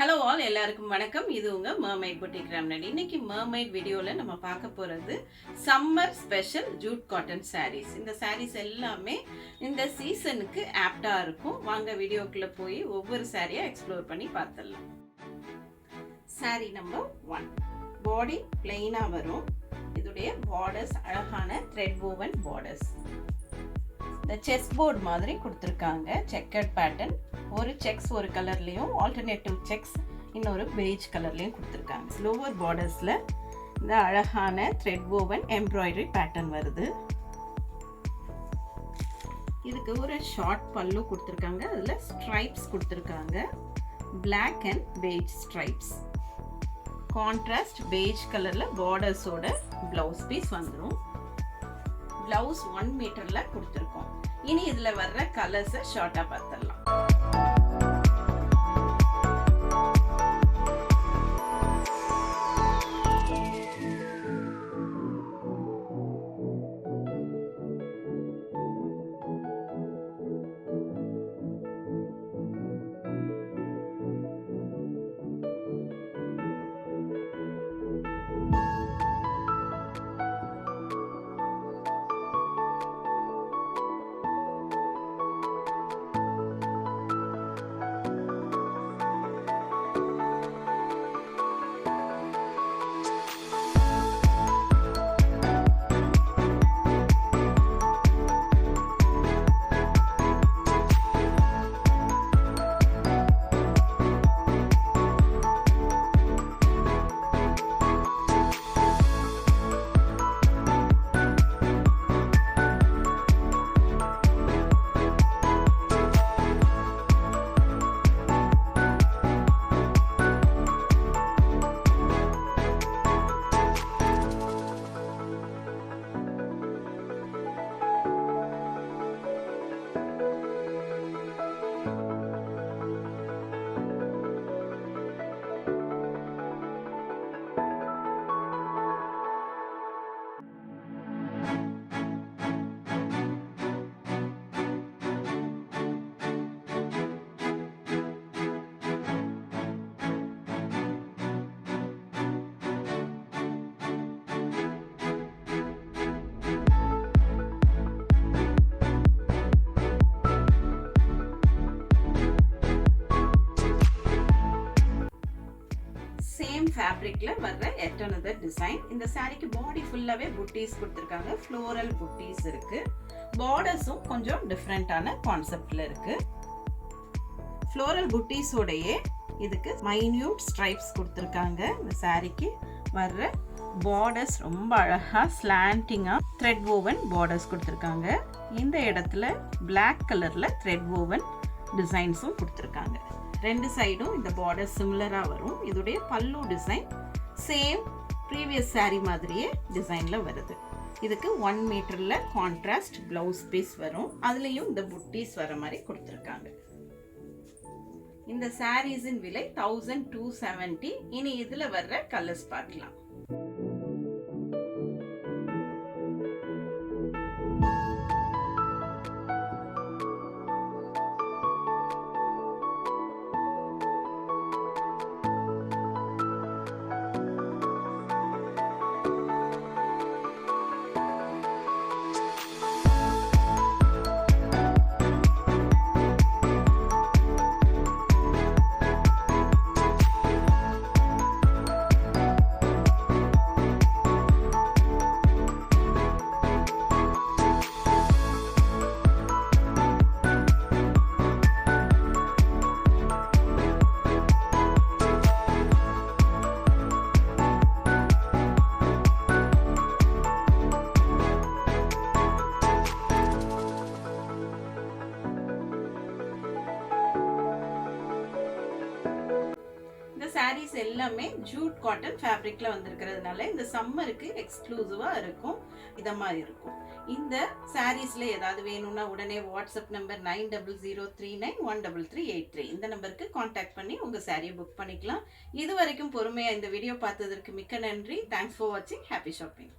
Hello all, எல்லாருக்கும் வணக்கம். இது உங்க மர்மைட் புட்டிக் ராம்நாடு. இன்னைக்கு மர்மைட் வீடியோல நம்ம பார்க்க போறது summer special jute cotton sarees. இந்த சாரீஸ் எல்லாமே இந்த சீசனுக்கு ஆப்டா இருக்கும். வாங்க வீடியோக்குள்ள போய் ஒவ்வொரு சாரியா எக்ஸ்ப்ளோர் பண்ணி பார்த்துடலாம். சாரி நம்பர் 1, பாடி பிளெயினா வரும். இதுடைய பார்டர்ஸ் அழகான த்ரெட் woven பார்டர்ஸ். இந்த செஸ் போர்டு மாதிரி கொடுத்துருக்காங்க. செக்கர்ட் பேட்டர்ன், ஒரு செக்ஸ் ஒரு கலர்லையும் ஆல்டர்னேட்டிவ் செக்ஸ் இன்னொரு பெய்ஜ் கலர்லையும் கொடுத்துருக்காங்க. லோவர் பார்டர்ஸில் இந்த அழகான த்ரெட் woven எம்ப்ராய்டரி பேட்டர்ன் வருது. இதுக்கு ஒரு ஷார்ட் பல்லு கொடுத்துருக்காங்க. அதில் ஸ்ட்ரைப்ஸ் கொடுத்துருக்காங்க. Black and beige stripes. Contrast beige கலரில் பார்டர்ஸோட ப்ளவுஸ் பீஸ் வந்துடும். பிளவுஸ் 1 மீட்டர்ல கொடுத்துருக்கோம். இனி இதுல வர்ற கலர்ஸை ஷார்ட்டா பார்த்துடலாம். ஃபேப்ரிக்ல வர்ற yet another டிசைன். இந்த சாரிக்கு பாடி ஃபுல்லாவே புட்டீஸ் கொடுத்துருக்காங்க. ஃப்ளோரல் புட்டீஸ் இருக்கு. பார்டர்ஸும் கொஞ்சம் டிஃப்ரெண்டான கான்செப்ட்ல இருக்கு. ஃப்ளோரல் புட்டீஸோடையே இதுக்கு மைன்யூட் ஸ்ட்ரைப்ஸ் கொடுத்துருக்காங்க. இந்த சாரிக்கு வர்ற பார்டர்ஸ் ரொம்ப அழகா ஸ்லாண்டிங்கா த்ரெட் woven பார்டர்ஸ் கொடுத்துருக்காங்க. இந்த இடத்துல பிளாக் கலர்ல த்ரெட் woven டிசைன்ஸும் கொடுத்துருக்காங்க. ரெண்டு சைடும் இந்த பார்டர் சிமிலரா வரும். இதோடைய பல்லு டிசைன் சேம் ப்ரீவியஸ் சாரி மாதிரியே டிசைன்ல வருது. இதுக்கு 1 மீட்டர்ல கான்ட்ராஸ்ட் பிளவுஸ் பீஸ் வரும். அதுலயும் இந்த புட்டீஸ் வர மாதிரி கொடுத்துருக்காங்க. இந்த சாரீஸின் விலை 1270. இனி இதுல வர்ற கலர்ஸ் பார்க்கலாம். சாரீஸ் எல்லாமே ஜூட் காட்டன் ஃபேப்ரிக்ல வந்திருக்கிறதுனால இந்த சம்மருக்கு எக்ஸ்க்ளூசிவா இருக்கும். இத மாதிரி இருக்கும். இந்த சாரீஸ்ல ஏதாவது வேணும்னா உடனே வாட்ஸ்அப் நம்பர் 9003913383 இந்த நம்பருக்கு காண்டாக்ட் பண்ணி உங்க சாரியை புக் பண்ணிக்கலாம். இது வரைக்கும் பொறுமையா இந்த வீடியோ பார்த்ததற்கு மிக்க நன்றி. தேங்க்ஸ் ஃபார் வாட்சிங். Happy shopping.